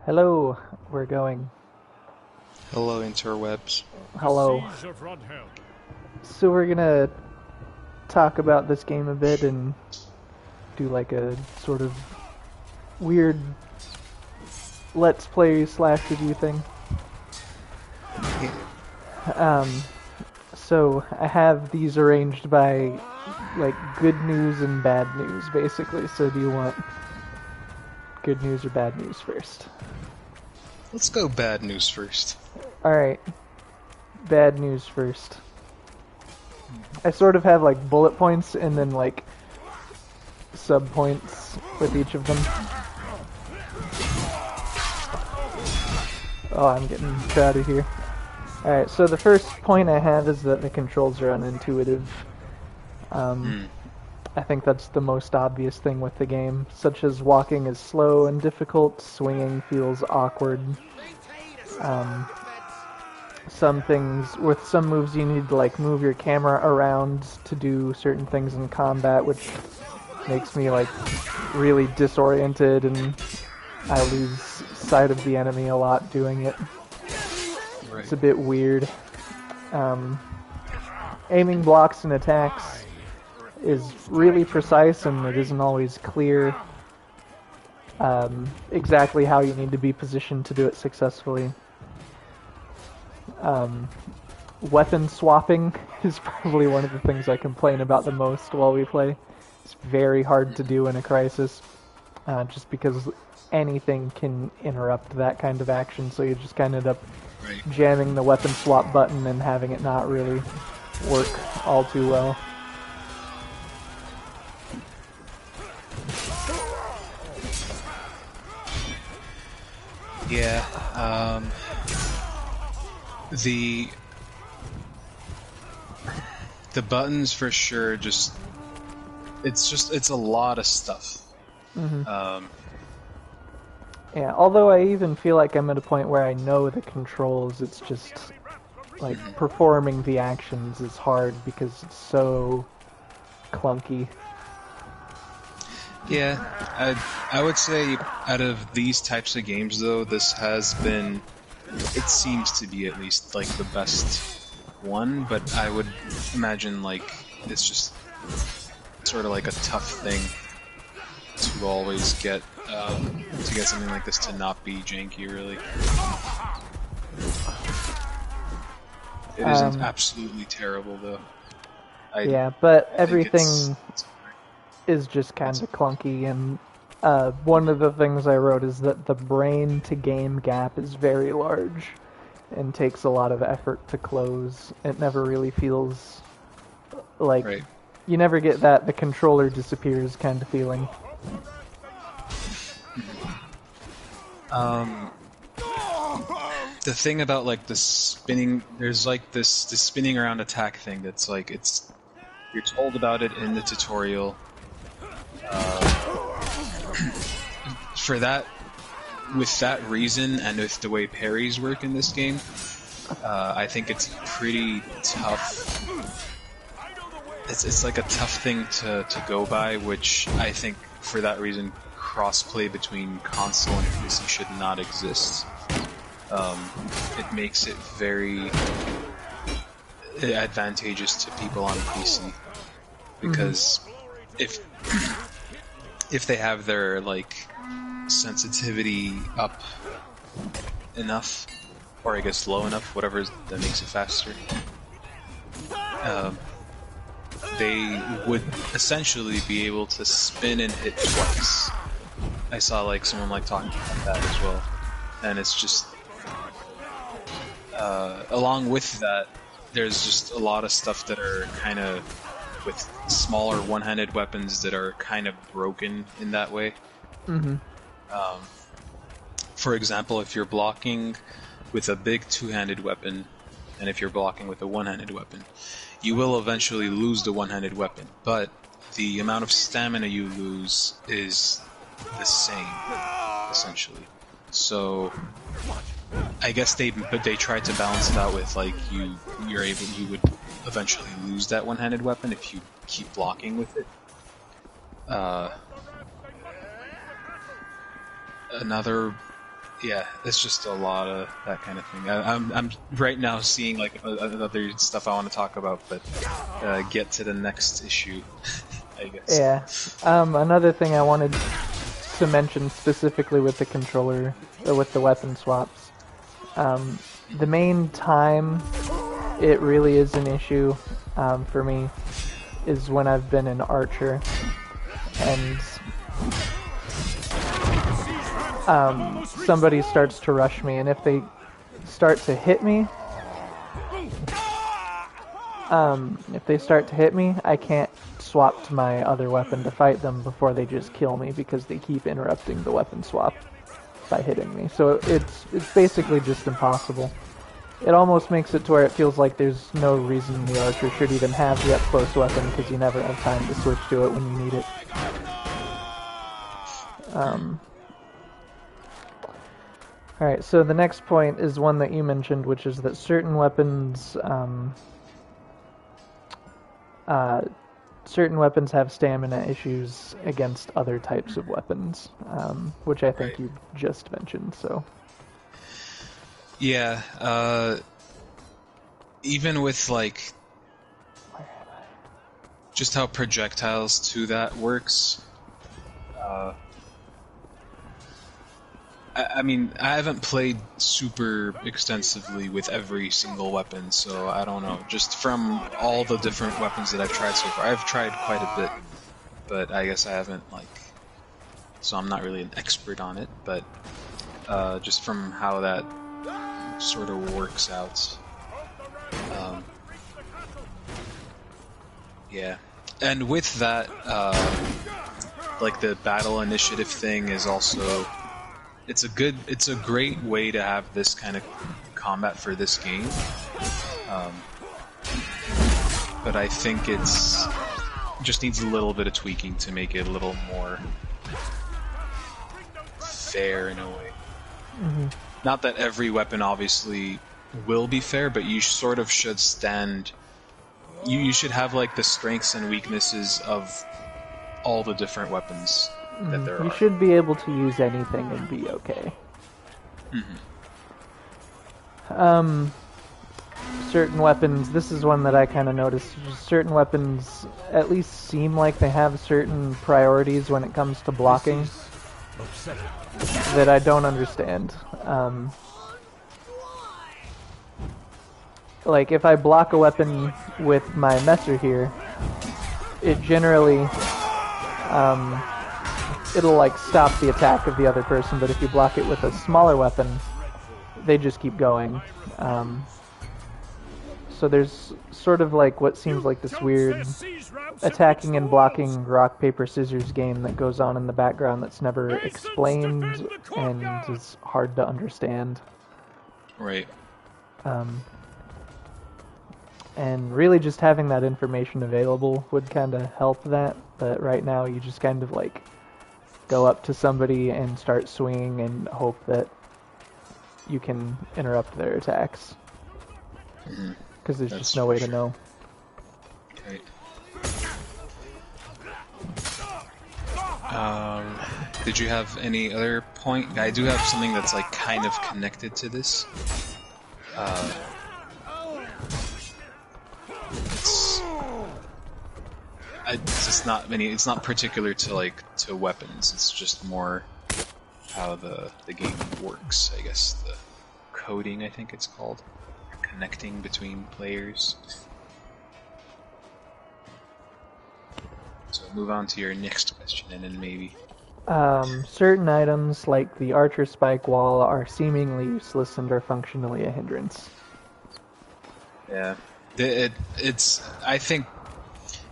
Hello, we're going. Hello, interwebs. Hello. So we're gonna talk about this game a bit and do like a sort of weird let's play slash review thing. So I have these arranged by like good news and bad news, basically. So do you want good news or bad news first? Let's go bad news first. Alright. Bad news first. I sort of have like bullet points and then like sub points with each of them. Oh, I'm getting crowded here. Alright, so the first point I have is that the controls are unintuitive. I think that's the most obvious thing with the game, such as walking is slow and difficult, swinging feels awkward. Some things, with some moves you need to like move your camera around to do certain things in combat, which makes me like really disoriented and I lose sight of the enemy a lot doing it. Right. It's a bit weird. Aiming blocks and attacks is really precise and it isn't always clear exactly how you need to be positioned to do it successfully. Weapon swapping is probably one of the things I complain about the most while we play. It's very hard to do in a crisis, just because anything can interrupt that kind of action, so you just kind of end up jamming the weapon swap button and having it not really work all too well. Yeah, the buttons for sure it's a lot of stuff. Yeah, although I even feel like I'm at a point where I know the controls, it's just like performing the actions is hard because it's so clunky. Yeah, I would say out of these types of games though, this has been, it seems to be at least like the best one, but I would imagine like it's just sort of like a tough thing to always get something like this to not be janky, really. It isn't absolutely terrible though. Yeah, but everything is just kind of clunky, and one of the things I wrote is that the brain to game gap is very large and takes a lot of effort to close. It never really feels like you never get that the controller disappears kind of feeling. The thing about like the spinning, there's like this spinning around attack thing that's like you're told about it in the tutorial. For that, with that reason, and with the way parries work in this game, I think it's pretty tough. It's like a tough thing to go by, which I think for that reason, crossplay between console and PC should not exist. It makes it very advantageous to people on PC because if they have their like sensitivity up enough, or I guess low enough, whatever that makes it faster, they would essentially be able to spin and hit twice. I saw like someone like talking about that as well, and it's just along with that, there's just a lot of stuff that are kind of with smaller one-handed weapons that are kind of broken in that way. For example, if you're blocking with a big two-handed weapon, and if you're blocking with a one-handed weapon, you will eventually lose the one-handed weapon, but the amount of stamina you lose is the same, essentially. So I guess they tried to balance it out with like you would eventually lose that one-handed weapon if you keep blocking with it. Another yeah, it's just a lot of that kind of thing. I'm right now seeing like other stuff I want to talk about, but get to the next issue, I guess. Yeah. Another thing I wanted to mention specifically with the controller, with the weapon swaps, the main time it really is an issue for me is when I've been an archer and somebody starts to rush me, and if they start to hit me, I can't swap to my other weapon to fight them before they just kill me because they keep interrupting the weapon swap by hitting me. So it's basically just impossible. It almost makes it to where it feels like there's no reason the archer should even have the up-close weapon because you never have time to switch to it when you need it. Alright, so the next point is one that you mentioned, which is that certain weapons have stamina issues against other types of weapons, which I think you just mentioned, so... Yeah, even with, like, just how projectiles to that works, I mean, I haven't played super extensively with every single weapon, so I don't know. Just from all the different weapons that I've tried so far, I've tried quite a bit, but I guess I haven't, like, so I'm not really an expert on it, but just from how that sort of works out. Yeah. And with that, like the battle initiative thing is also, it's a great way to have this kind of combat for this game. But I think it's just needs a little bit of tweaking to make it a little more fair in a way. Mm-hmm. Not that every weapon obviously will be fair, but you sort of should stand... You should have, like, the strengths and weaknesses of all the different weapons that there are. You should be able to use anything and be okay. Mm-hmm. Certain weapons, this is one that I kind of noticed, certain weapons at least seem like they have certain priorities when it comes to blocking that I don't understand. Like, if I block a weapon with my messer here, it generally, it'll, like, stop the attack of the other person, but if you block it with a smaller weapon, they just keep going. So there's sort of, like, what seems like this weird attacking and blocking rock, paper, scissors game that goes on in the background that's never explained and is hard to understand. Right. And really just having that information available would kind of help that, but right now you just kind of like go up to somebody and start swinging and hope that you can interrupt their attacks. Because there's just no way to know. Right. Did you have any other point? I do have something that's like kind of connected to this. It's just not many. It's not particular to weapons. It's just more how the game works. I guess the coding, I think it's called, connecting between players. So move on to your next question, and then maybe. Certain items like the archer spike wall are seemingly useless and are functionally a hindrance. Yeah, it's. I think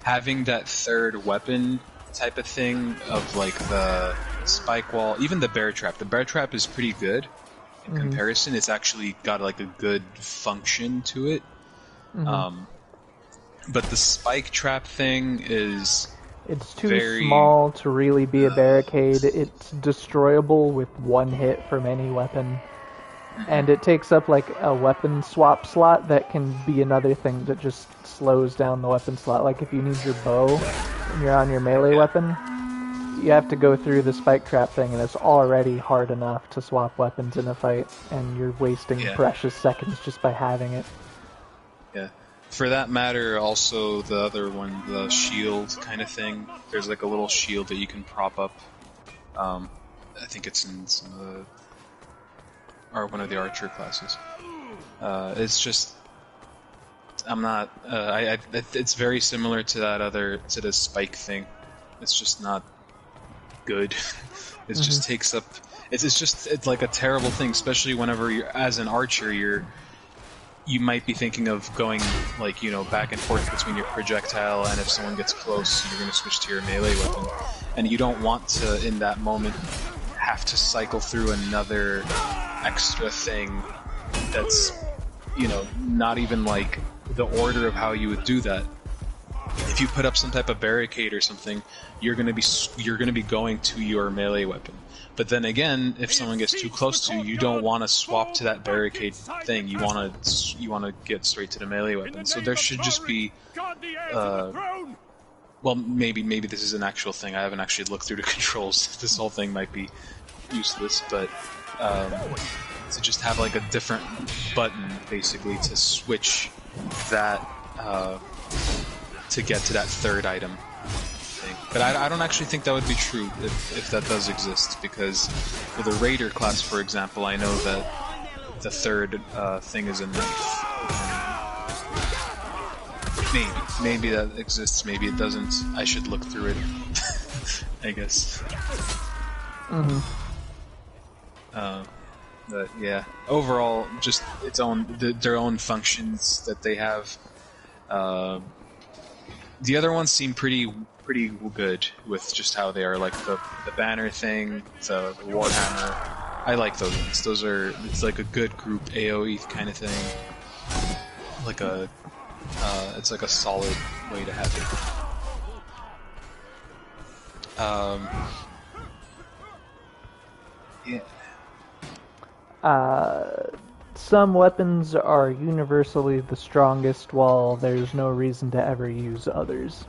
having that third weapon type of thing of like the spike wall, even the bear trap. The bear trap is pretty good in comparison. It's actually got like a good function to it. But the spike trap thing is. It's too small to really be a barricade. It's destroyable with one hit from any weapon. And it takes up like a weapon swap slot that can be another thing that just slows down the weapon slot. Like if you need your bow and you're on your melee weapon, you have to go through the spike trap thing, and it's already hard enough to swap weapons in a fight, and you're wasting Yeah. precious seconds just by having it. Yeah. For that matter, also the other one, the shield kind of thing. There's like a little shield that you can prop up. I think it's in some of the, or one of the archer classes. It's just, I'm not. It's very similar to to the spike thing. It's just not good. It just takes up. It's like a terrible thing, especially whenever you're as an archer, you might be thinking of going like back and forth between your projectile, and if someone gets close, you're going to switch to your melee weapon, and you don't want to in that moment have to cycle through another extra thing that's not even like the order of how you would do that. If you put up some type of barricade or something, you're gonna be going to your melee weapon. But then again, if someone gets too close to you, you don't want to swap to that barricade thing. You want to get straight to the melee weapon. So there should just be, well, maybe this is an actual thing. I haven't actually looked through the controls. This whole thing might be useless, but to just have like a different button basically to switch that to get to that third item thing. But I don't actually think that would be true if that does exist, because for the Raider class, for example, I know that the third thing is a knife. Maybe that exists, maybe it doesn't. I should look through it, I guess. But yeah, overall, just their own functions that they have. The other ones seem pretty good with just how they are, like the banner thing, the Warhammer. I like those ones. It's like a good group AoE kind of thing. It's like a solid way to have it. Yeah. Some weapons are universally the strongest, while there's no reason to ever use others.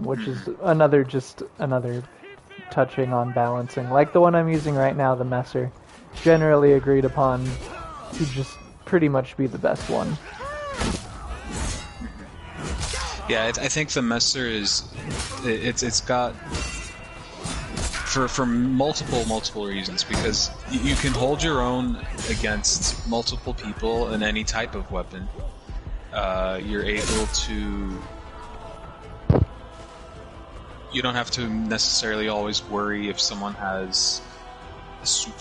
Which is another touching on balancing. Like the one I'm using right now, the Messer, generally agreed upon to just pretty much be the best one. Yeah, I think the Messer it's got for multiple reasons, because you can hold your own against multiple people in any type of weapon. You're able to. You don't have to necessarily always worry if someone has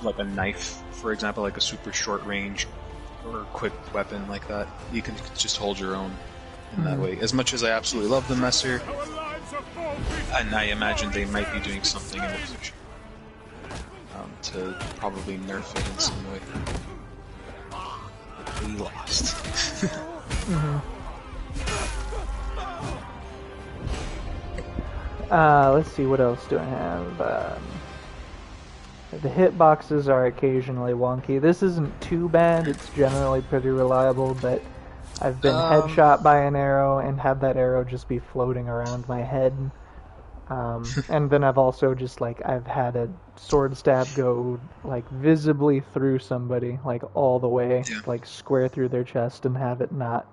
like a knife, for example, like a super short range or a quick weapon like that. You can just hold your own in that way. As much as I absolutely love the Messer, and I imagine they might be doing something in the future to probably nerf it in some way. We lost. Let's see, what else do I have? The hitboxes are occasionally wonky. This isn't too bad, it's generally pretty reliable, but I've been headshot by an arrow and had that arrow just be floating around my head. And then I've also just, I've had a sword stab go, visibly through somebody, all the way, square through their chest, and have it not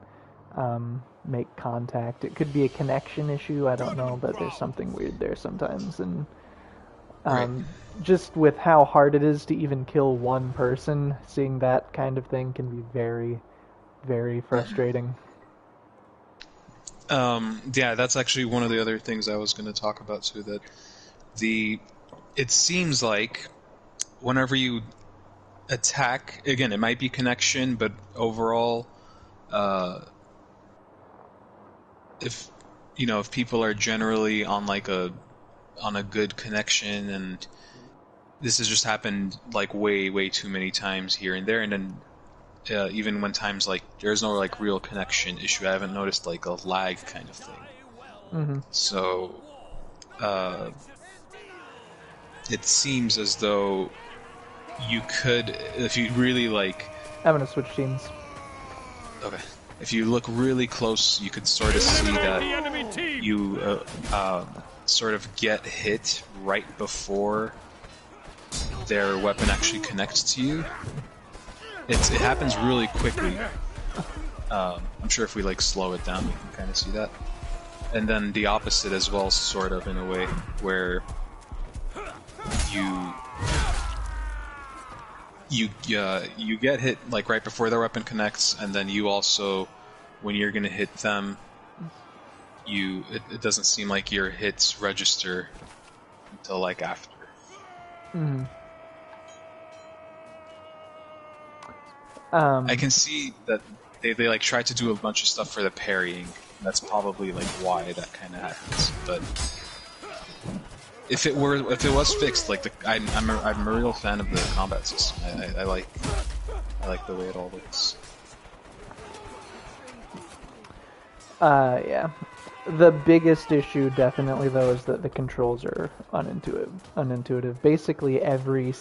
make contact. It could be a connection issue, I don't know, but there's something weird there sometimes. And just with how hard it is to even kill one person, seeing that kind of thing can be very, very frustrating. Yeah, that's actually one of the other things I was going to talk about too, that it seems like whenever you attack, again, it might be connection, but overall, if people are generally on a good connection, and this has just happened way too many times here and there, and then even when times there's no real connection issue, I haven't noticed a lag kind of thing. So it seems as though you could, if you really I'm gonna switch teams. Okay. If you look really close, you could sort of see that you sort of get hit right before their weapon actually connects to you. It happens really quickly. I'm sure if we like slow it down, we can kind of see that. And then the opposite as well, sort of in a way, where you get hit like right before their weapon connects, and then you also, when you're gonna hit them, it doesn't seem like your hits register until like after. Mm-hmm. I can see that they like try to do a bunch of stuff for the parrying. That's probably like why that kind of happens. But if it was fixed, like I'm a real fan of the combat system. I like the way it all looks. Yeah. The biggest issue, definitely, though, is that the controls are unintuitive. Basically, every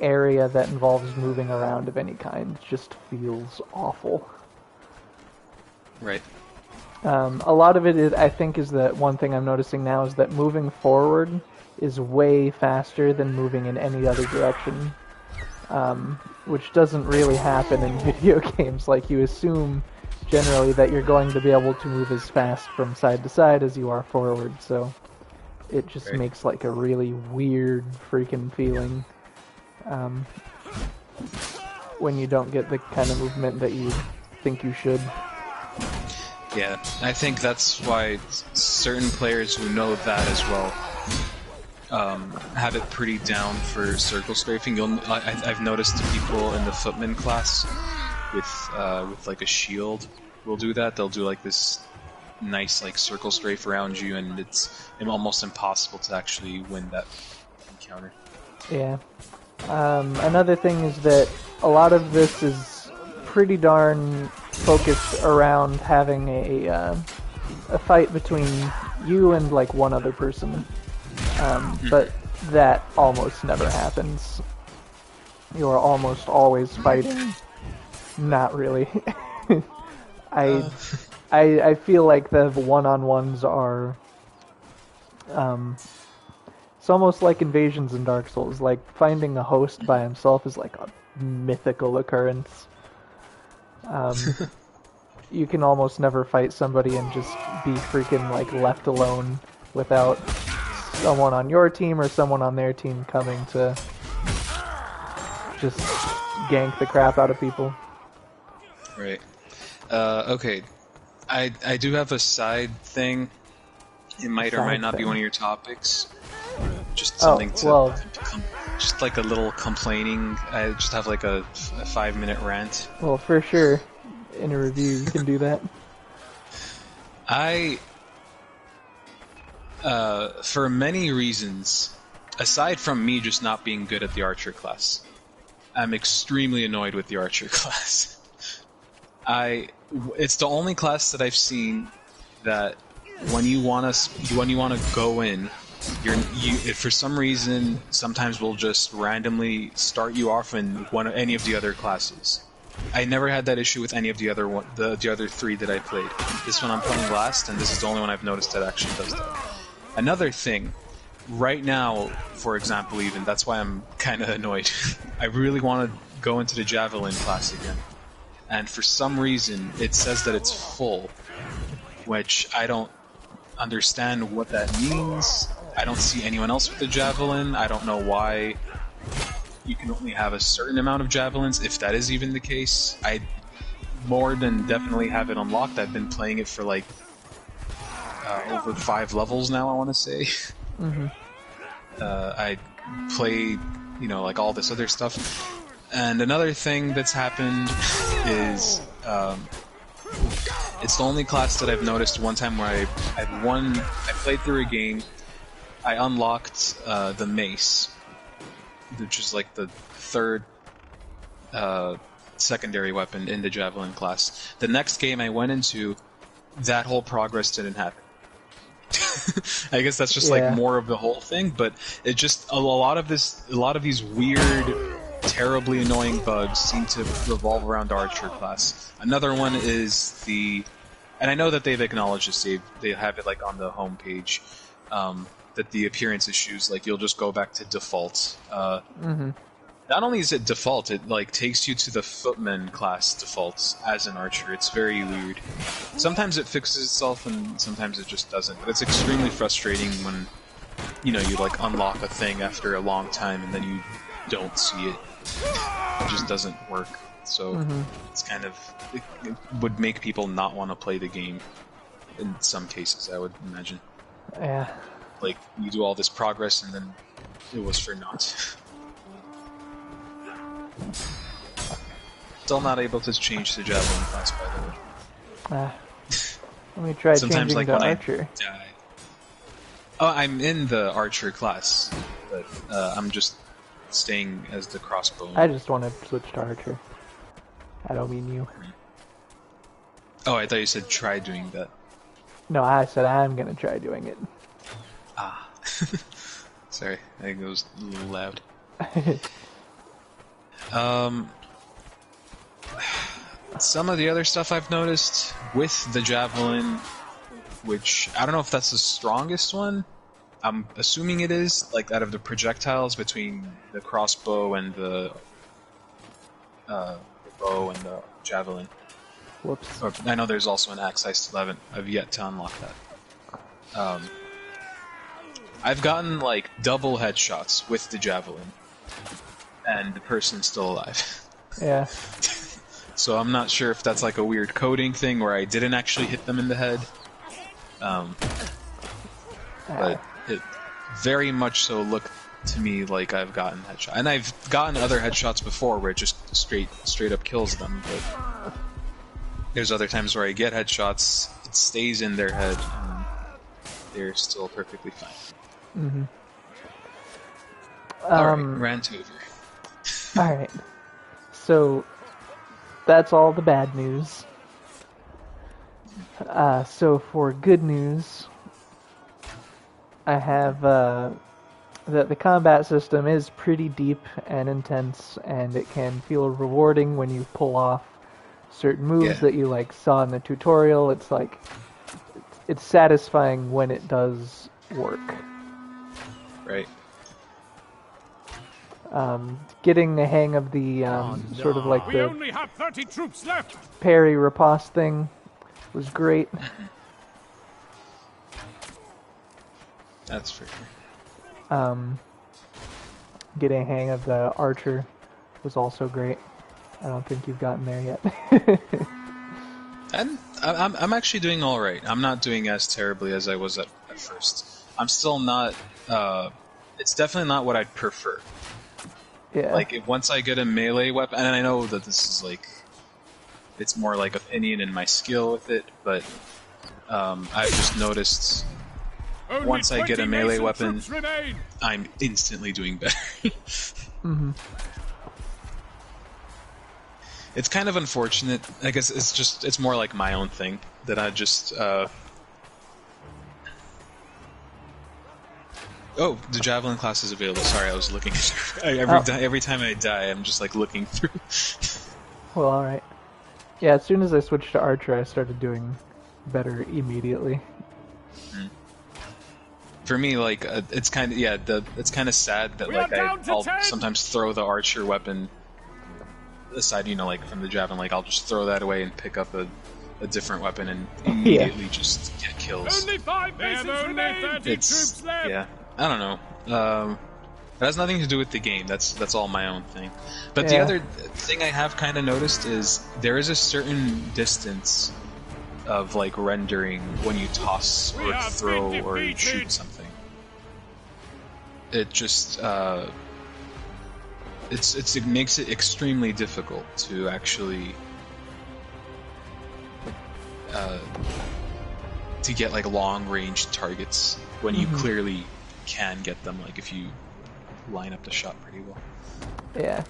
area that involves moving around of any kind just feels awful. Right. A lot of it, I think, is that one thing I'm noticing now is that moving forward is way faster than moving in any other direction, which doesn't really happen in video games. Like, you assume generally that you're going to be able to move as fast from side to side as you are forward, so it just makes like a really weird freaking feeling when you don't get the kind of movement that you think you should. Yeah, I think that's why certain players who know that as well have it pretty down for circle strafing. I've noticed people in the footman class with like a shield will do that. They'll do like this nice like circle strafe around you, and it's almost impossible to actually win that encounter. Yeah. Another thing is that a lot of this is pretty darn focused around having a fight between you and like one other person, but that almost never happens. You are almost always fighting. Not really. I feel like the one-on-ones are it's almost like invasions in Dark Souls. Like, finding a host by himself is like a mythical occurrence. You can almost never fight somebody and just be freaking like left alone without someone on your team or someone on their team coming to just gank the crap out of people. Right. Okay. I do have a not be one of your topics. Just something just like a little complaining. I just have like a 5-minute rant. Well, for sure. In a review, you can do that. For many reasons, aside from me just not being good at the archer class, I'm extremely annoyed with the archer class. It's the only class that I've seen that when you want to go in, if for some reason sometimes we'll just randomly start you off in any of the other classes. I never had that issue with any of the other three that I played. This one I'm playing last, and this is the only one I've noticed that actually does that. Another thing, right now, for example, even that's why I'm kind of annoyed. I really want to go into the javelin class again, and for some reason it says that it's full, which I don't understand what that means. I don't see anyone else with the javelin. I don't know why you can only have a certain amount of javelins, if that is even the case. I more than definitely have it unlocked. I've been playing it for like over 5 levels now, I want to say. Mm-hmm. I played, like all this other stuff. And another thing that's happened is it's the only class that I've noticed one time where I played through a game, I unlocked the mace, which is like the third secondary weapon in the javelin class. The next game I went into, that whole progress didn't happen. I guess that's just like more of the whole thing, but it just a lot of these weird, terribly annoying bugs seem to revolve around the archer class. Another one is the and I know that they've acknowledged this. They have it like on the homepage that the appearance issues, like you'll just go back to default. Not only is it default, it like takes you to the footman class defaults as an archer. It's very weird. Sometimes it fixes itself, and sometimes it just doesn't. But it's extremely frustrating when you like unlock a thing after a long time and then you don't see it. It just doesn't work. So it's kind of it would make people not want to play the game in some cases, I would imagine. Yeah. Like you do all this progress and then it was for naught. Still not able to change the javelin class, by the way. Let me try Sometimes, changing like to when archer. I die. Oh, I'm in the archer class, but I'm just staying as the crossbow. I just want to switch to archer. I don't mean you. Oh, I thought you said try doing that. No, I said I'm gonna try doing it. Ah. Sorry, I think it was a little loud. Some of the other stuff I've noticed with the javelin, which I don't know if that's the strongest one. I'm assuming it is, like out of the projectiles between the crossbow and the bow and the javelin. Whoops. Or, I know there's also an axe. I've yet to unlock that. I've gotten like double headshots with the javelin, and the person's still alive. Yeah. So I'm not sure if that's like a weird coding thing where I didn't actually hit them in the head. But it very much so looked to me like I've gotten headshots. And I've gotten other headshots before where it just straight up kills them, but there's other times where I get headshots, it stays in their head, and they're still perfectly fine. Alright, rant over. Alright. So, that's all the bad news. So for good news, I have that the combat system is pretty deep and intense, and it can feel rewarding when you pull off certain moves that you like saw in the tutorial. It's like it's satisfying when it does work. Right. Getting the hang of the sort of like We the only have 30 troops left. parry riposte thing was great. That's for sure. Getting a hang of the archer was also great. I don't think you've gotten there yet. And I'm actually doing all right. I'm not doing as terribly as I was at first. I'm still not. It's definitely not what I'd prefer. Yeah. Like once I get a melee weapon, and I know that this is like, it's more like opinion and my skill with it, but I've just noticed Only once I get a 20 melee Mason weapon, troops remain. I'm instantly doing better. It's kind of unfortunate. I guess it's more like my own thing that I just. Oh, the javelin class is available. Sorry, I was looking. Every time I die, I'm just like looking through. Well, alright. Yeah, as soon as I switched to archer, I started doing better immediately. For me, like it's kind of it's kind of sad that like I'll sometimes throw the archer weapon aside, like from the javelin. Like I'll just throw that away and pick up a different weapon and immediately just get kills. Only 5 Masons remain. 30 troops left. Yeah, I don't know. It has nothing to do with the game. That's all my own thing. But the other thing I have kind of noticed is there is a certain distance of like rendering when you toss or throw or shoot something. It just it makes it extremely difficult to actually to get like long range targets when you clearly can get them, like if you line up the shot pretty well. Yeah.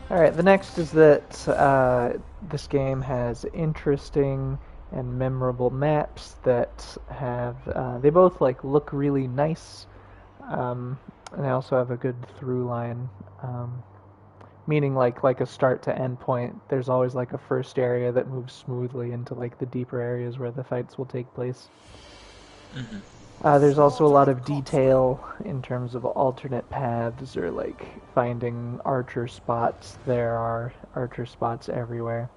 Alright, the next is that this game has interesting and memorable maps that have they both like look really nice, and they also have a good through line. meaning like a start to end point. There's always like a first area that moves smoothly into like the deeper areas where the fights will take place. There's also a lot of detail in terms of alternate paths or like finding archer spots. There are archer spots everywhere.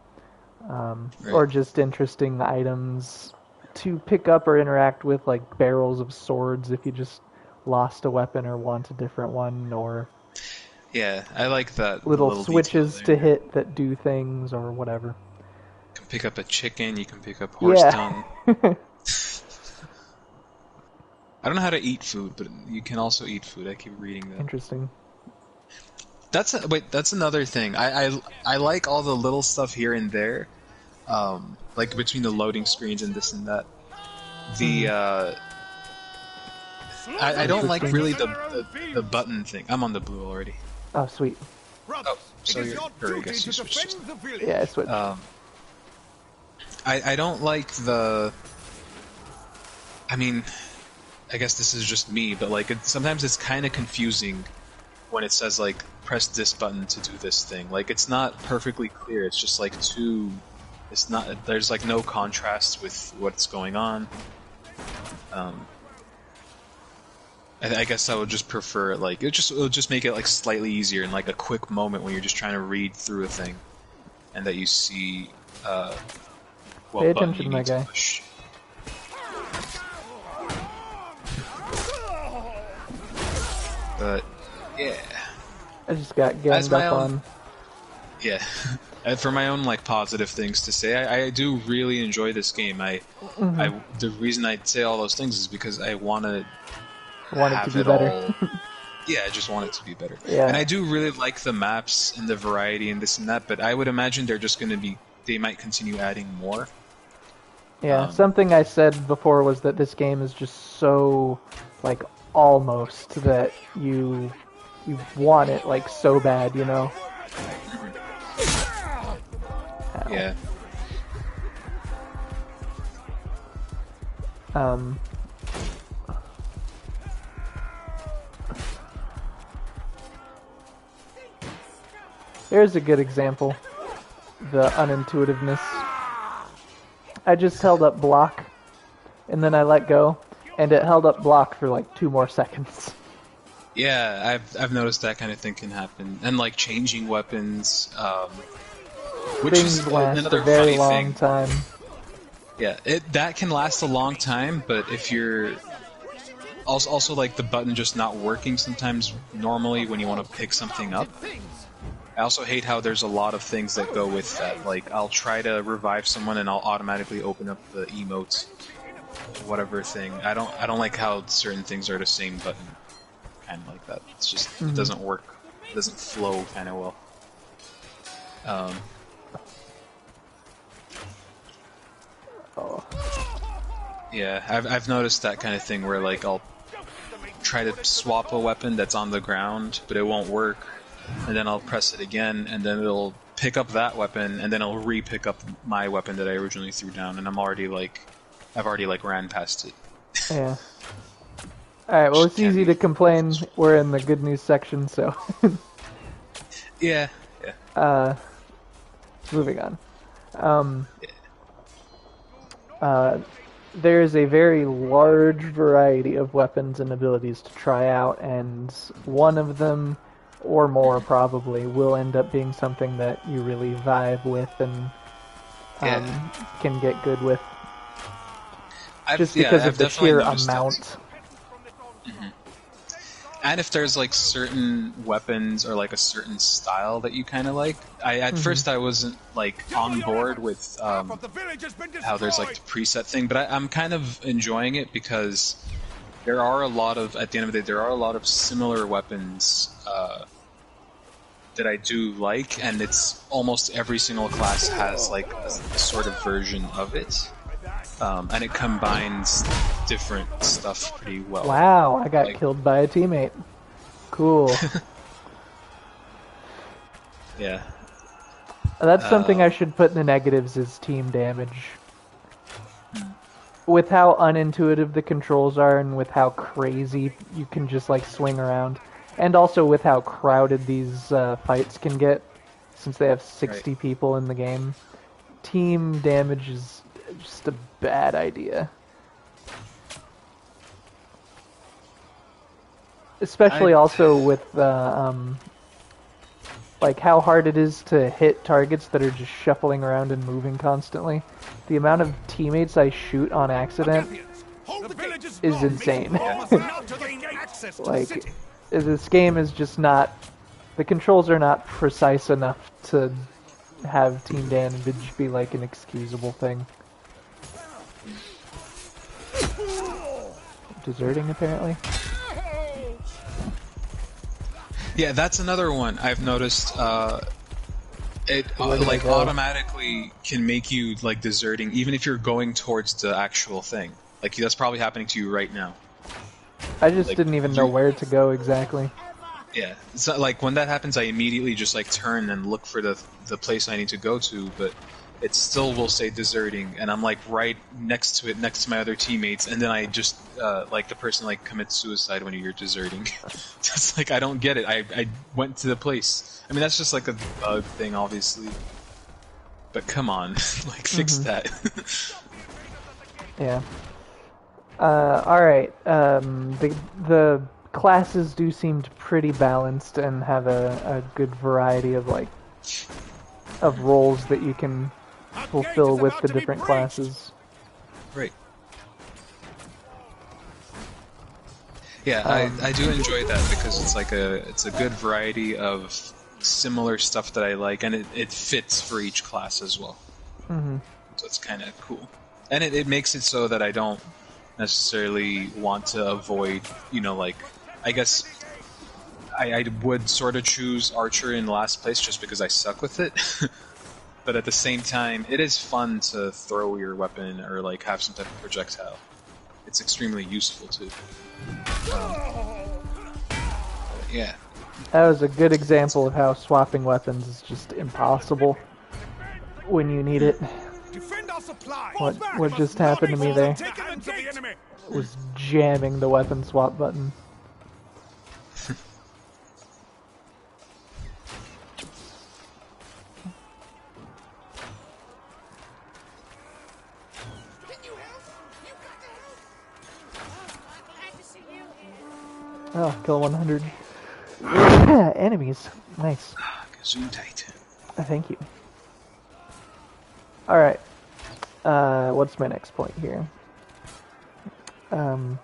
Or just interesting items to pick up or interact with, like barrels of swords if you just lost a weapon or want a different one, or Yeah, I like that. little switches to hit that do things or whatever. You can pick up a chicken, you can pick up horse tongue. I don't know how to eat food, but you can also eat food. I keep reading that. Interesting. That's another thing. I like all the little stuff here and there, like between the loading screens and this and that. I don't like really the button thing. I'm on the blue already. Oh, sweet. Oh, so I guess you switched. Yeah, I switched. I don't like the. I mean, I guess this is just me, but like sometimes it's kind of confusing when it says like press this button to do this thing. Like it's not perfectly clear. It's just like too. It's not. There's like no contrast with what's going on. I guess I would just prefer it like it'll just make it like slightly easier in like a quick moment when you're just trying to read through a thing, and that you see what Pay button attention, you my need to guy. push. But yeah, I just got ganged up on. Yeah, and for my own like positive things to say, I do really enjoy this game. The reason I say all those things is because I want to. Want it to be better. Yeah, I just want it to be better. Yeah. And I do really like the maps and the variety and this and that, but I would imagine they're just going to be... They might continue adding more. Yeah, something I said before was that this game is just so, like, almost that you want it, like, so bad, you know? Yeah. Here's a good example. The unintuitiveness. I just held up block, and then I let go, and it held up block for like 2 more seconds. Yeah, I've noticed that kind of thing can happen. And like changing weapons, which Things is last another a very funny long thing. time. Yeah, that can last a long time, but if you're... Also like the button just not working sometimes normally when you want to pick something up. I also hate how there's a lot of things that go with that. Like, I'll try to revive someone and I'll automatically open up the emotes, whatever thing. I don't like how certain things are the same button, kind of like that. It's just it doesn't work. It doesn't flow kind of well. Yeah, I've noticed that kind of thing where like I'll try to swap a weapon that's on the ground, but it won't work. And then I'll press it again, and then it'll pick up that weapon, and then it'll re-pick up my weapon that I originally threw down, and I've already ran past it. Yeah. Alright, well, it's easy to complain. We're in the good news section, so... Yeah. Moving on. There's a very large variety of weapons and abilities to try out, and one of them... or more probably, will end up being something that you really vibe with and can get good with. Just because of the sheer amount. And if there's like certain weapons or like a certain style that you kind of like, at first I wasn't like on board with how there's like the preset thing, but I'm kind of enjoying it because there are a lot of, at the end of the day, there are a lot of similar weapons that I do like, and it's almost every single class has like a sort of version of it, and it combines different stuff pretty well. Wow, I got killed by a teammate. Cool. Yeah. That's something I should put in the negatives is team damage. With how unintuitive the controls are and with how crazy you can just like swing around, And also with how crowded these fights can get, since they have 60 Right. people in the game, team damage is just a bad idea. Especially also with like how hard it is to hit targets that are just shuffling around and moving constantly. The amount of teammates I shoot on accident is insane. Like, this game is just not... The controls are not precise enough to have team damage be like an excusable thing. Deserting, apparently. Yeah, that's another one I've noticed. It like automatically can make you like deserting, even if you're going towards the actual thing. Like that's probably happening to you right now. I just Like, didn't even know where to go exactly. Yeah, so like when that happens, I immediately just like turn and look for the place I need to go to, but it still will say deserting, and I'm like right next to it, next to my other teammates, and then I just like the person like commits suicide when you're deserting. It's like I don't get it. I went to the place. I mean that's just like a bug thing, obviously, but come on, like fix that. Yeah. All right. The classes do seem pretty balanced and have a good variety of of roles that you can fulfill with the different classes. Right. Yeah, I do enjoy that because it's like it's a good variety of similar stuff that I like, and it fits for each class as well. Mm-hmm. So it's kind of cool, and it makes it so that I don't necessarily want to avoid, like I guess I would sort of choose Archer in last place just because I suck with it. But at the same time, it is fun to throw your weapon or like have some type of projectile. It's extremely useful too. Yeah. That was a good example of how swapping weapons is just impossible when you need it. What just happened to me there was jamming the weapon swap button. Oh, kill 100. Enemies. Nice. Zoom tight. Thank you. Alright. What's my next point here? The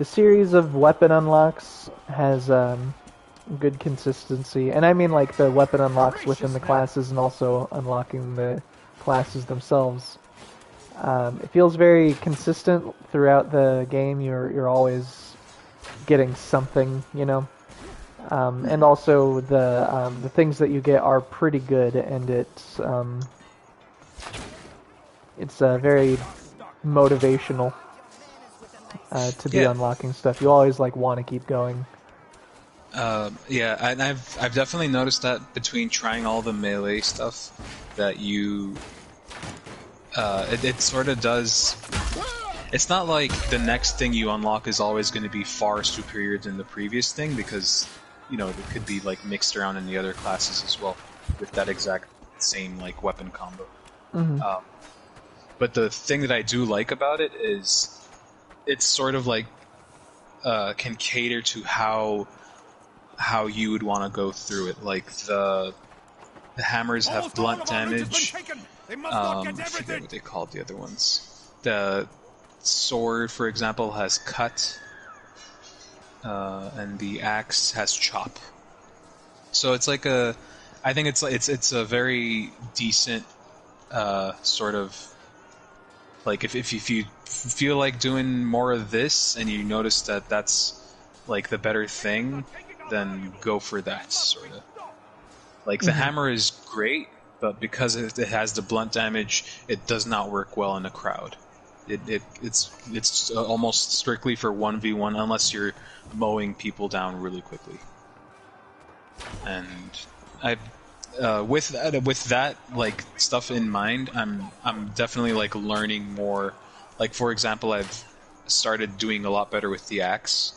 series of weapon unlocks has good consistency. And I mean like the weapon unlocks within the classes and also unlocking the classes themselves. It feels very consistent throughout the game. You're always getting something, and also the things that you get are pretty good, and it's very motivational to be unlocking stuff. You always want to keep going. Yeah, and I've definitely noticed that between trying all the melee stuff, that it sort of does. It's not like the next thing you unlock is always going to be far superior than the previous thing, because it could be mixed around in the other classes as well with that exact same weapon combo. Mm-hmm. But the thing that I do like about it is it's sort of can cater to how you would want to go through it. Like the hammers have blunt damage. I forget what they called the other ones. The sword, for example, has cut, and the axe has chop. So it's I think it's a very decent sort of if you feel like doing more of this and you notice that that's the better thing, then go for that sort of. The hammer is great, but because it has the blunt damage, it does not work well in a crowd. It's almost strictly for 1v1 unless you're mowing people down really quickly. And with that stuff in mind, I'm definitely learning more. For example, I've started doing a lot better with the axe.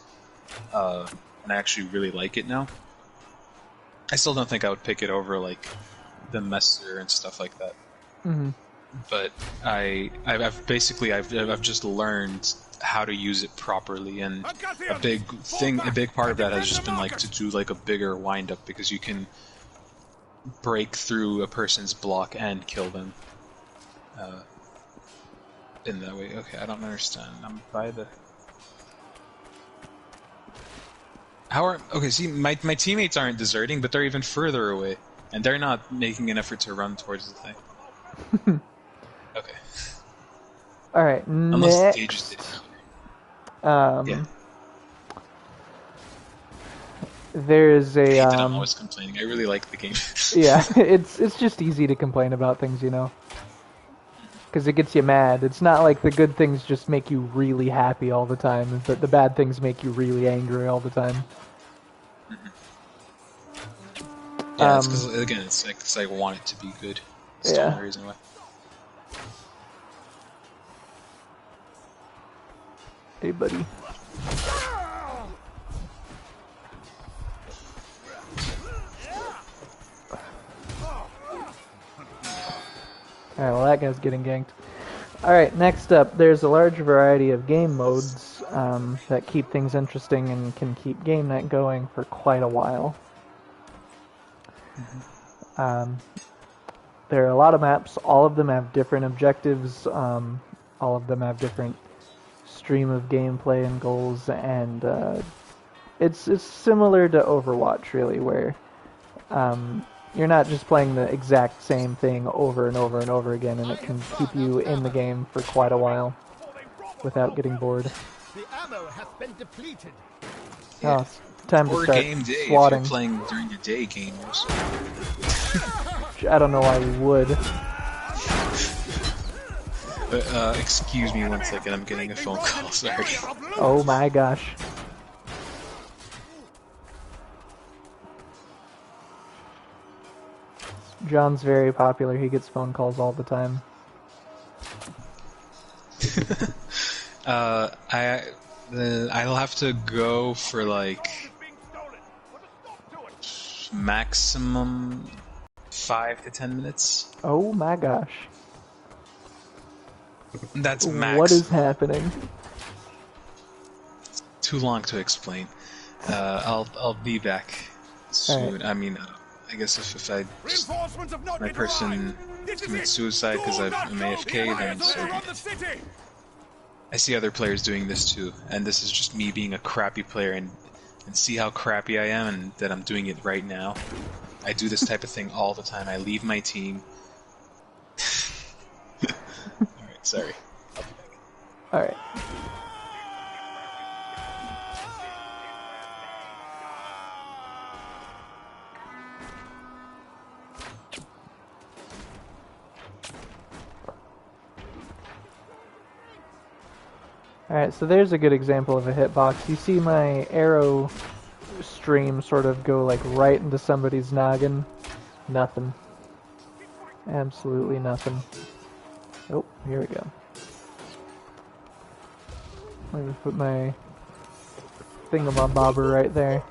and I actually really like it now. I still don't think I would pick it over like the Messer and stuff like that. Mm-hmm. But I've just learned how to use it properly, and a big part of that has just been like to do like a bigger wind up, because you can break through a person's block and kill them in that way. Okay, I don't understand. I'm by the. See, my teammates aren't deserting, but they're even further away, and they're not making an effort to run towards the thing. Okay. All right, Unless they next. just did it. Yeah. There's a. I hate that I'm always complaining. I really like the game. Yeah, it's just easy to complain about things, you know. Because it gets you mad. It's not like the good things just make you really happy all the time, but the bad things make you really angry all the time. Yeah, it's because, again, it's like 'cause I want it to be good. That's the only reason why. Hey, buddy. Alright, well that guy's getting ganked. Alright, next up, there's a large variety of game modes that keep things interesting and can keep game night going for quite a while. There are a lot of maps, all of them have different objectives, all of them have different stream of gameplay and goals, and it's similar to Overwatch, really, where you're not just playing the exact same thing over and over and over again, and it can keep you in the game for quite a while without getting bored. The ammo hath been depleted. Oh, it's time to Or start game day swatting. if you're playing during the day, gamers. I don't know why you would. Excuse me one second, I'm getting a phone call, sorry. Oh my gosh. John's very popular, he gets phone calls all the time. I'll have to go for like maximum 5 to 10 minutes. Oh my gosh. That's max. What is happening? Too long to explain. I'll be back soon. Right. I mean, I guess if my person commits suicide because I'm AFK, then so be it. I see other players doing this too, and this is just me being a crappy player, and see how crappy I am, and that I'm doing it right now. I do this type of thing all the time. I leave my team. Alright, sorry. I'll be back. Alright. Alright, so there's a good example of a hitbox. You see my arrow stream sort of go like right into somebody's noggin. Nothing. Absolutely nothing. Oh, here we go. Let me put my thingamabobber right there.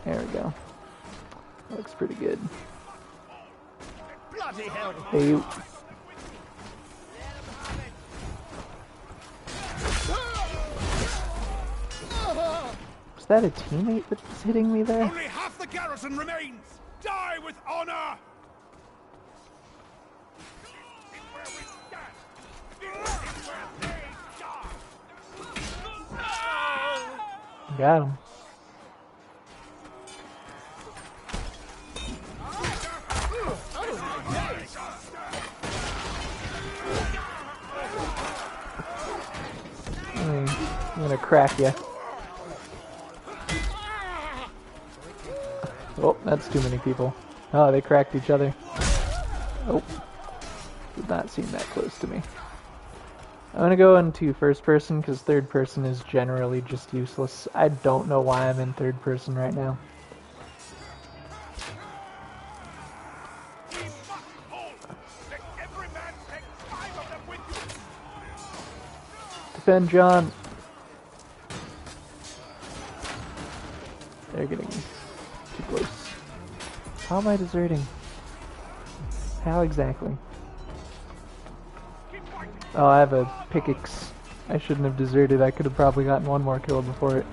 There we go. Looks pretty good. Bloody hell. Hey, you. Was that a teammate that was hitting me there? Only half the garrison remains. Die with honor. Got him. I'm gonna crack you. Oh, that's too many people. Oh, they cracked each other. Oh, did not seem that close to me. I'm gonna go into first person because third person is generally just useless. I don't know why I'm in third person right now. Defend John. They're getting too close. How am I deserting? How exactly? Oh, I have a pickaxe. I shouldn't have deserted. I could have probably gotten one more kill before it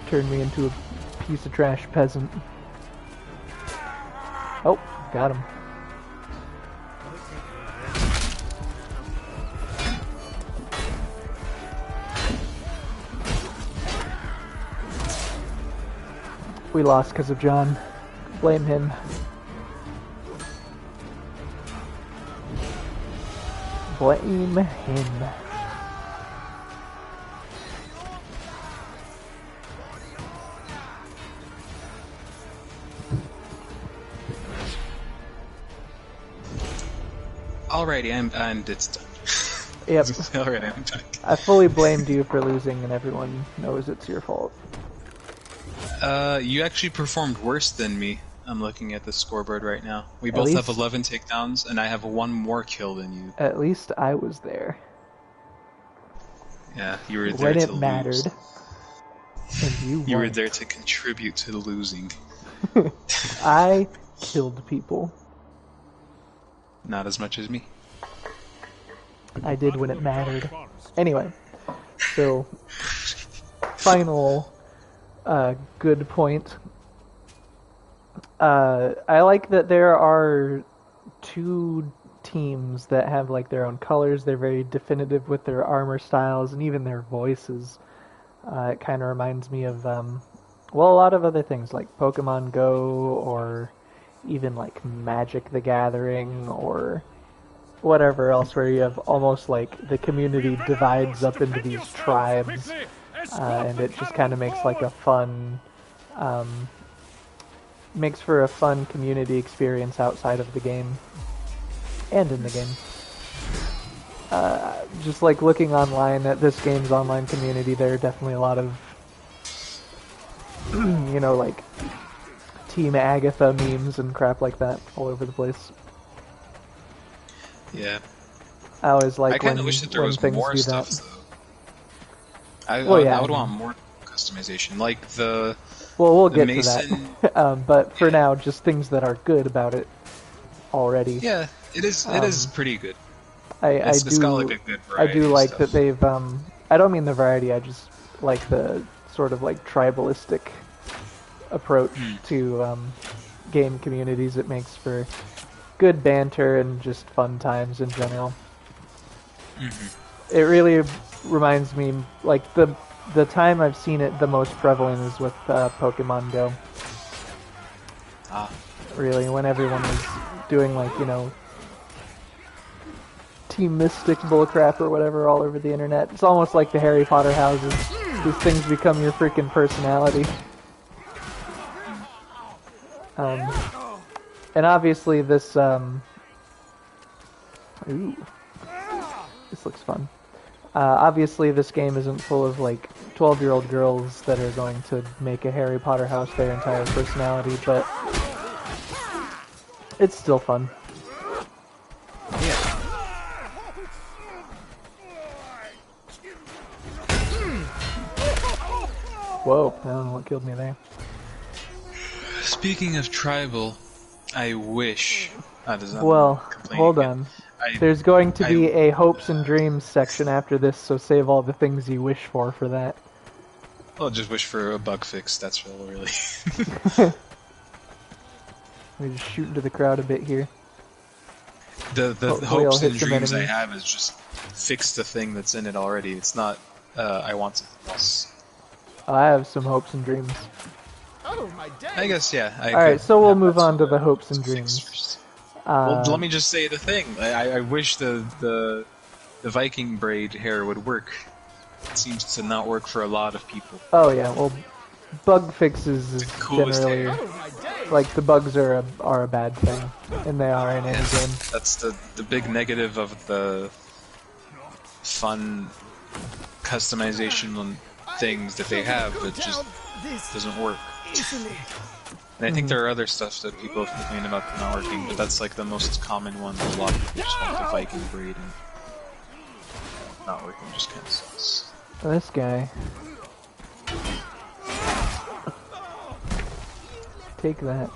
turned me into a piece of trash peasant. Oh, got him. We lost because of John. Blame him. Blame him. Alrighty, and it's done. Yep. Alright, I'm back. I fully blamed you for losing, and everyone knows it's your fault. You actually performed worse than me. I'm looking at the scoreboard right now. We both have 11 takedowns, and I have one more kill than you. At least I was there. Yeah, you were there when to it lose. mattered. And you were there to contribute to the losing. I killed people. Not as much as me. I did when it mattered. Anyway, so final good point. I like that there are two teams that have like their own colors. They're very definitive with their armor styles and even their voices. It kind of reminds me of well, a lot of other things like Pokemon Go or even like Magic the Gathering or whatever else, where you have almost like the community divides up into these tribes, and it just kind of makes like a fun makes for a fun community experience outside of the game and in the game. Just like looking online at this game's online community, there are definitely a lot of you know, like Team Agatha memes and crap like that all over the place. Yeah. I always like I kind of wish that there was more stuff, though. I would want more customization, like the. Well, we'll get Mason... to that. But for now, just things that are good about it already. Yeah, it is. It is pretty good. It's got like a good variety. I do like stuff. that they've. I don't mean the variety. I just like the sort of like tribalistic approach to game communities. It makes for good banter and just fun times in general. It really reminds me, like the time I've seen it the most prevalent is with Pokemon Go. Really, when everyone was doing like, you know, Team Mystic bullcrap or whatever all over the internet. It's almost like the Harry Potter houses. These things become your freaking personality. And obviously this, ooh, this looks fun. Obviously this game isn't full of like 12-year-old girls that are going to make a Harry Potter house their entire personality, but it's still fun. Yeah. Whoa, I don't know what killed me there. Speaking of tribal, I wish... Well, hold on. There's going to be a hopes and dreams section after this, so save all the things you wish for that. I'll just wish for a bug fix, that's all really. Let me just shoot into the crowd a bit here. The hopes and dreams I have is just fix the thing that's in it already. It's not, I want something else. I have some hopes and dreams. Oh, my day. I guess, yeah. Alright, so we'll move on to the hopes and dreams. Well, let me just say the thing. I wish the Viking braid hair would work. It seems to not work for a lot of people. Oh yeah, well, bug fixes is generally like the bugs are a bad thing, and they are in any game. That's the big negative of the fun customization things that they have. It just doesn't work. And I think there are other stuff that people have complained about not working, but that's like the most common one. A lot of people just want the Viking braid and not working just kind of sucks. This guy. Take that.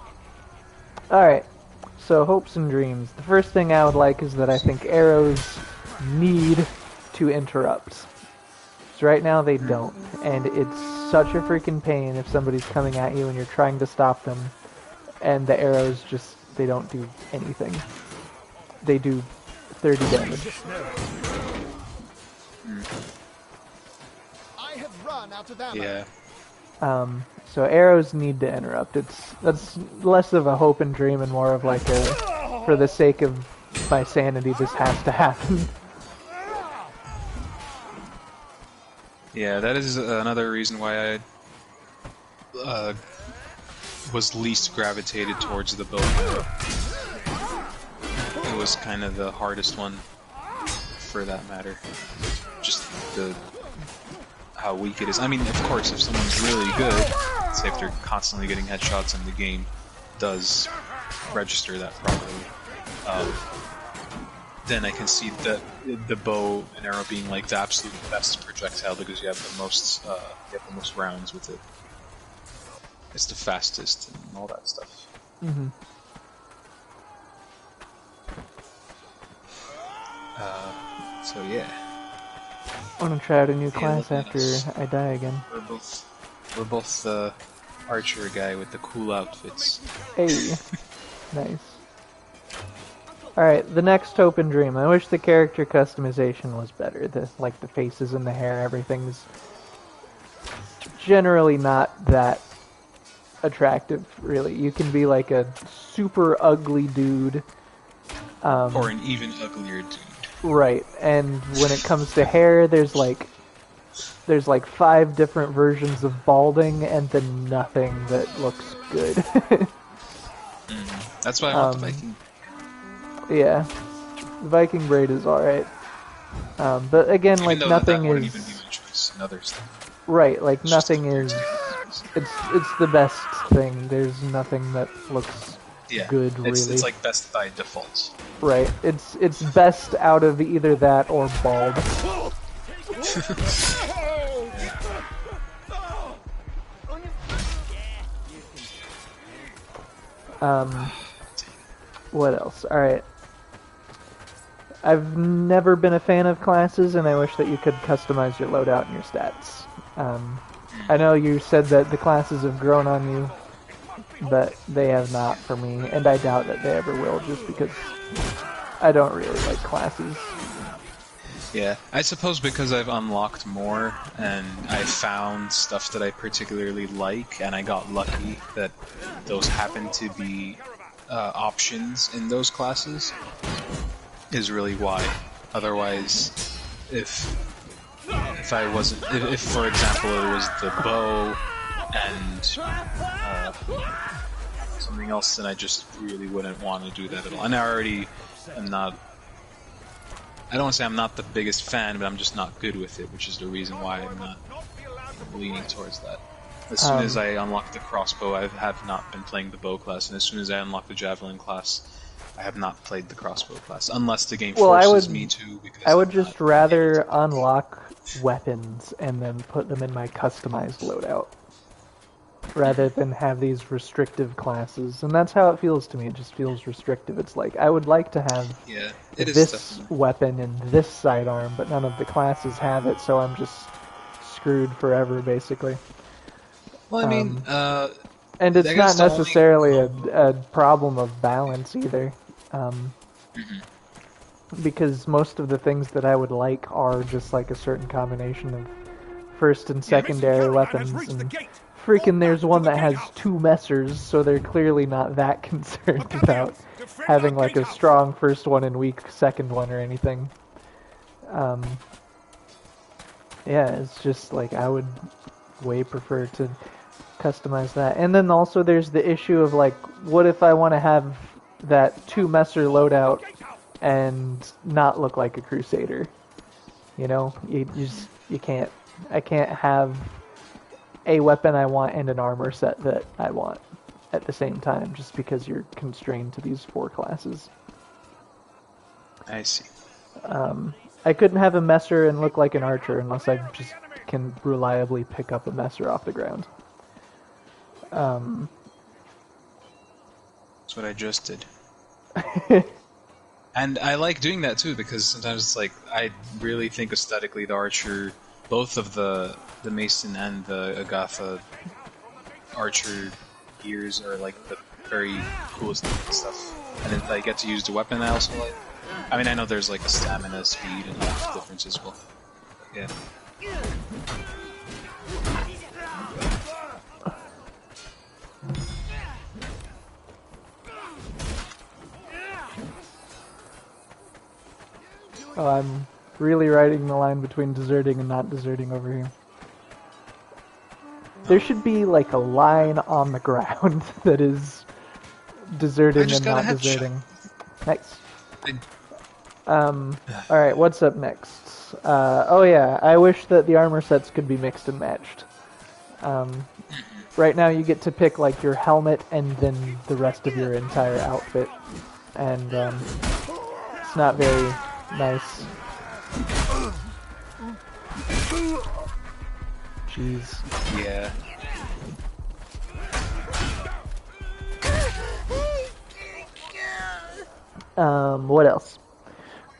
Alright, so hopes and dreams. The first thing I would like is that I think arrows need to interrupt. So right now they don't, and it's such a freaking pain if somebody's coming at you and you're trying to stop them, and the arrows just, they don't do anything. They do 30 damage. I have run out of ammo. Yeah. So arrows need to interrupt. That's less of a hope and dream and more of like a, for the sake of my sanity, this has to happen. Yeah, that is another reason why I was least gravitated towards the bow. It was kind of the hardest one, for that matter. Just how weak it is. I mean, of course, if someone's really good, say if they're constantly getting headshots and the game does register that properly, then I can see that the bow and arrow being like the absolute best projectile because you have the most rounds with it. It's the fastest and all that stuff. Mm-hmm. So yeah. I'm gonna try out a new class after I die again. We're both the archer guy with the cool outfits. Hey, nice. Alright, the next hope and dream. I wish the character customization was better. The faces and the hair, everything's generally not that attractive, really. You can be like a super ugly dude. Or an even uglier dude. Right, and when it comes to hair, there's like 5 different versions of balding, and then nothing that looks good. That's why I want the Viking. Yeah, the Viking braid is alright. But again, Even like though nothing that wouldn't is even be my choice. Another stuff. right. Like It's just nothing is. It's the best thing. There's nothing that looks good, really. It's like best by default. Right. It's best out of either that or bald. What else? Alright. I've never been a fan of classes, and I wish that you could customize your loadout and your stats. I know you said that the classes have grown on you, but they have not for me, and I doubt that they ever will, just because I don't really like classes. Yeah, I suppose because I've unlocked more, and I found stuff that I particularly like, and I got lucky that those happen to be options in those classes, is really why. Otherwise, if I wasn't, if for example it was the bow and something else, then I just really wouldn't want to do that at all. And I already am not. I don't want to say I'm not the biggest fan, but I'm just not good with it, which is the reason why I'm not leaning towards that. As soon as I unlock the crossbow, I have not been playing the bow class, and as soon as I unlock the javelin class, I have not played the crossbow class, unless the game forces me to. Because I would just rather unlock weapons and then put them in my customized loadout, rather than have these restrictive classes. And that's how it feels to me. It just feels restrictive. It's like, I would like to have this weapon and this sidearm, but none of the classes have it, so I'm just screwed forever, basically. Well, I mean, and it's not necessarily a problem of balance either. Because most of the things that I would like are just like a certain combination of first and secondary weapons, and freaking there's one that has 2 messers, so they're clearly not that concerned about having like a strong first one and weak second one or anything. Yeah, it's just like I would way prefer to customize that. And then also there's the issue of like, what if I want to have that 2 messer loadout and not look like a crusader? You know, you can't. I can't have a weapon I want and an armor set that I want at the same time, just because you're constrained to these 4 classes. I see. I couldn't have a messer and look like an archer unless I just can reliably pick up a messer off the ground. That's what I just did. And I like doing that too, because sometimes it's like, I really think aesthetically the Archer, both of the Mason and the Agatha Archer gears are like the very coolest stuff. And then I get to use the weapon I also like. I mean, I know there's like a stamina, speed, and health difference as well. Yeah. Oh, I'm really riding the line between deserting and not deserting over here. There should be like a line on the ground that is deserting and not deserting. Nice. Alright, what's up next? Oh yeah, I wish that the armor sets could be mixed and matched. Right now you get to pick like your helmet and then the rest of your entire outfit. And it's not very nice. Jeez. Yeah. What else?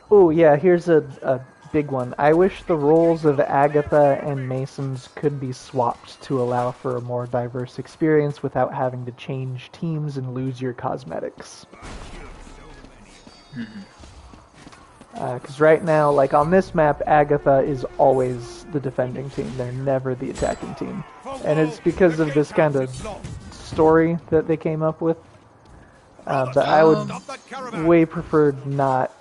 Oh yeah, here's a big one. I wish the roles of Agatha and Masons could be swapped to allow for a more diverse experience without having to change teams and lose your cosmetics. Because right now, like on this map, Agatha is always the defending team. They're never the attacking team. And it's because of this kind of story that they came up with. But I would way prefer not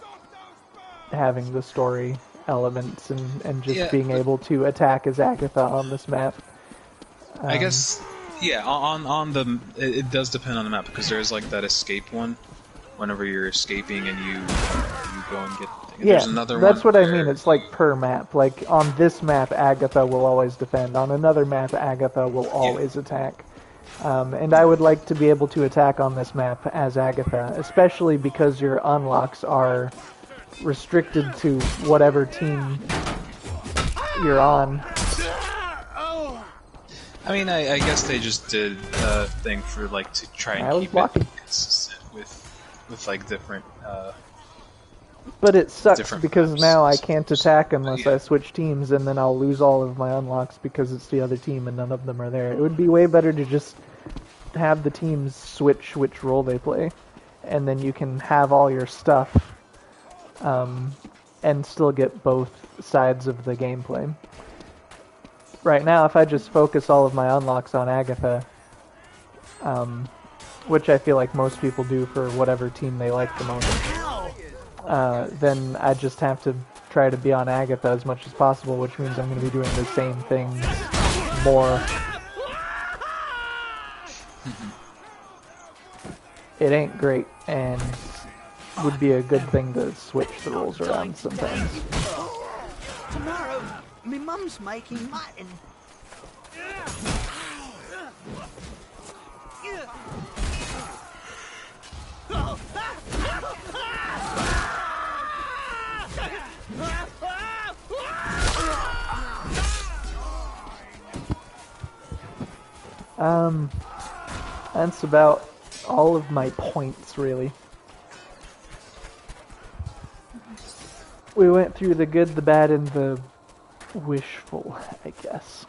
having the story elements and just being able to attack as Agatha on this map. I guess, yeah, on the... It does depend on the map, because there's like that escape one, whenever you're escaping and you go and get... Yeah, that's what I mean. It's like per map. Like on this map, Agatha will always defend. On another map, Agatha will always attack. And I would like to be able to attack on this map as Agatha, especially because your unlocks are restricted to whatever team you're on. I mean, I guess they just did a thing for like to try and keep it consistent with like different. But it sucks because now I can't attack unless I switch teams, and then I'll lose all of my unlocks because it's the other team and none of them are there. It would be way better to just have the teams switch which role they play, and then you can have all your stuff and still get both sides of the gameplay. Right now, if I just focus all of my unlocks on Agatha, which I feel like most people do for whatever team they like the most, then I just have to try to be on Agatha as much as possible, which means I'm going to be doing the same things more. It ain't great, and would be a good thing to switch the roles around sometimes. Tomorrow, me mum's making mutton. That's about all of my points, really. We went through the good, the bad, and the wishful, I guess.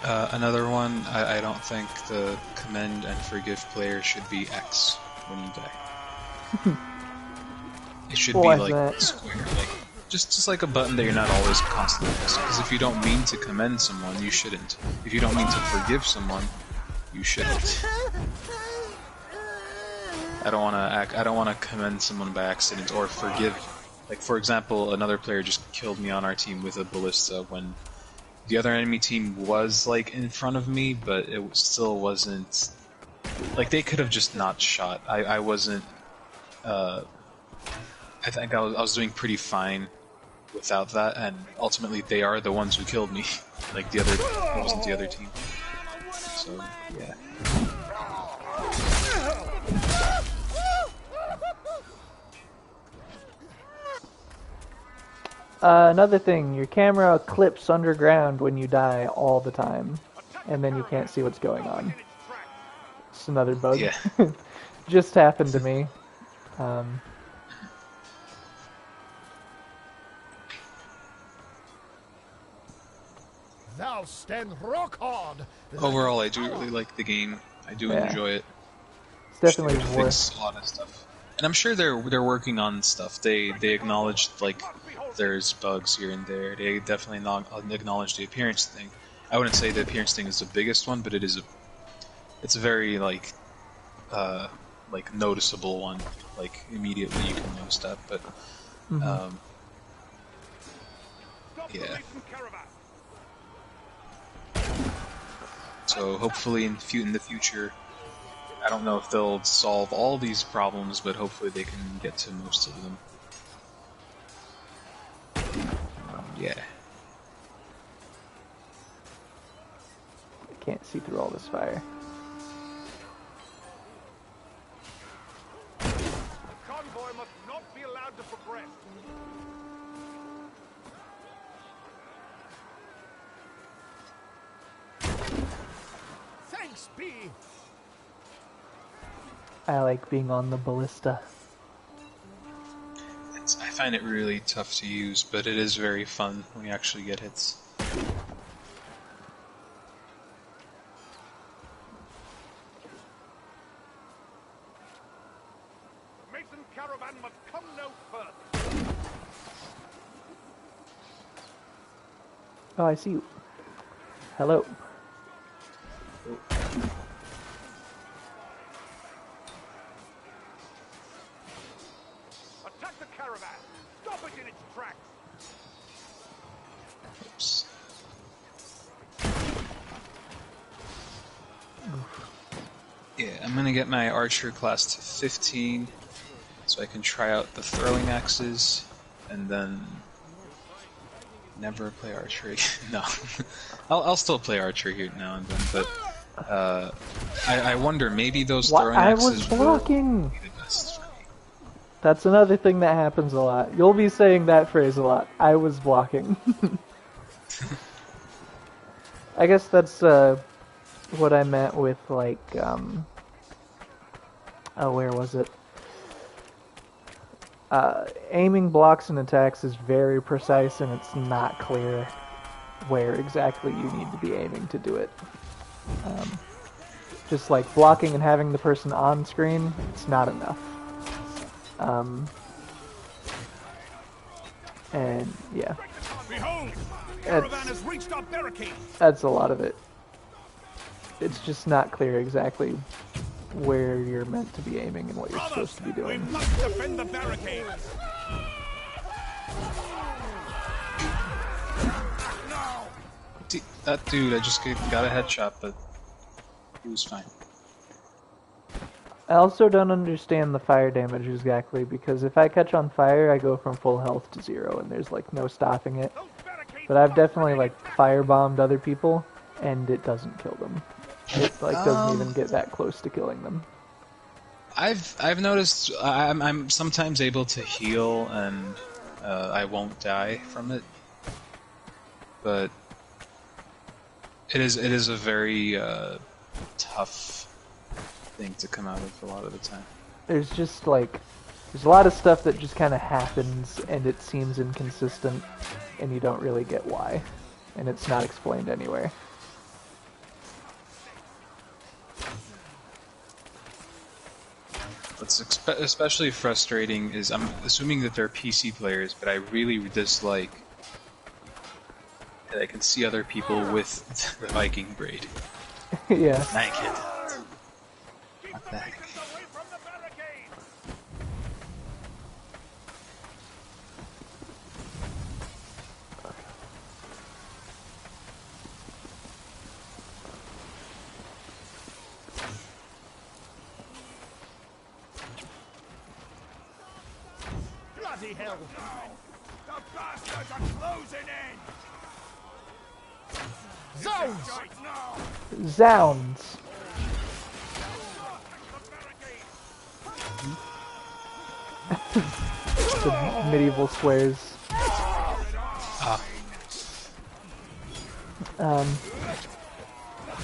Another one, I don't think the commend and forgive player should be X when you die. It should be like square, like just like a button that you're not always constantly pressing. Because if you don't mean to commend someone, you shouldn't. If you don't mean to forgive someone, you shouldn't. I don't want to commend someone by accident or forgive. Like for example, another player just killed me on our team with a ballista when the other enemy team was like in front of me, but it still wasn't. Like they could have just not shot. I wasn't. I think I was doing pretty fine without that, and ultimately they are the ones who killed me. Like it wasn't the other team. So yeah. Another thing, your camera clips underground when you die all the time, and then you can't see what's going on. It's another bug. Yeah. Just happened to me. Um, Thou stand rock hard. Overall, I do really like the game. I do Yeah. enjoy it. it's definitely They fix worth. a lot of stuff, and I'm sure they're working on stuff. They acknowledged like there's bugs here and there. They definitely acknowledge the appearance thing. I wouldn't say the appearance thing is the biggest one, but it's a very like noticeable one. Like immediately you can notice that. But yeah. So hopefully in the future, I don't know if they'll solve all these problems, but hopefully they can get to most of them. Yeah. I can't see through all this fire. The convoy must not be allowed to progress. Thanks be. I like being on the ballista. I find it really tough to use, but it is very fun when you actually get hits. The Mason caravan must come no further. Oh, I see you. Hello. Attack the caravan. Stop it in its tracks. Oops. Yeah, I'm gonna get my archer class to 15, so I can try out the throwing axes, and then never play archery. No, I'll still play archery here now and then, but I wonder maybe those What? throwing I axes was blocking. will be the best for me. That's another thing that happens a lot. You'll be saying that phrase a lot. I was blocking. I guess that's what I meant with like oh, where was it? Aiming blocks and attacks is very precise, and it's not clear where exactly you need to be aiming to do it. Just like blocking and having the person on screen, it's not enough. And yeah, Behold, the caravan has reached our barricade. that's a lot of it. It's just not clear exactly where you're meant to be aiming and what you're supposed to be We doing. must defend the barricades. See, that dude, I just got a headshot, but he was fine. I also don't understand the fire damage exactly, because if I catch on fire, I go from full health to 0, and there's like no stopping it. Those barricades But I've must definitely remain like firebombed other people, and it doesn't kill them. It like doesn't even get that close to killing them. I've noticed I'm sometimes able to heal and I won't die from it, but it is a very tough thing to come out of a lot of the time. There's just like there's a lot of stuff that just kind of happens, and it seems inconsistent, and you don't really get why, and it's not explained anywhere. What's especially frustrating is I'm assuming that they're PC players, but I really dislike that I can see other people with the Viking braid. Yeah. Naked. What the heck? away from the barricades. Bloody hell! The bastards are closing in! Zones! Now! Zounds. The medieval swears.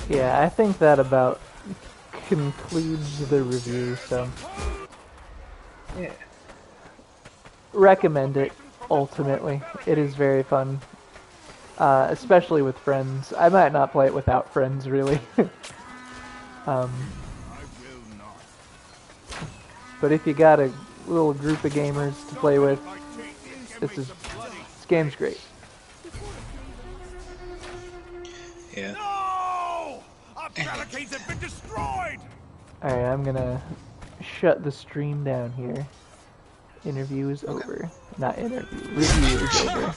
Yeah, I think that about concludes the review, so Yeah. recommend it. Ultimately, it is very fun, especially with friends. I might not play it without friends, really. But if you got a little group of gamers to play with, this game's great. Yeah. No! Our barricades have been destroyed! Alright, I'm gonna shut the stream down here. Interview is over. Not interview, review is over.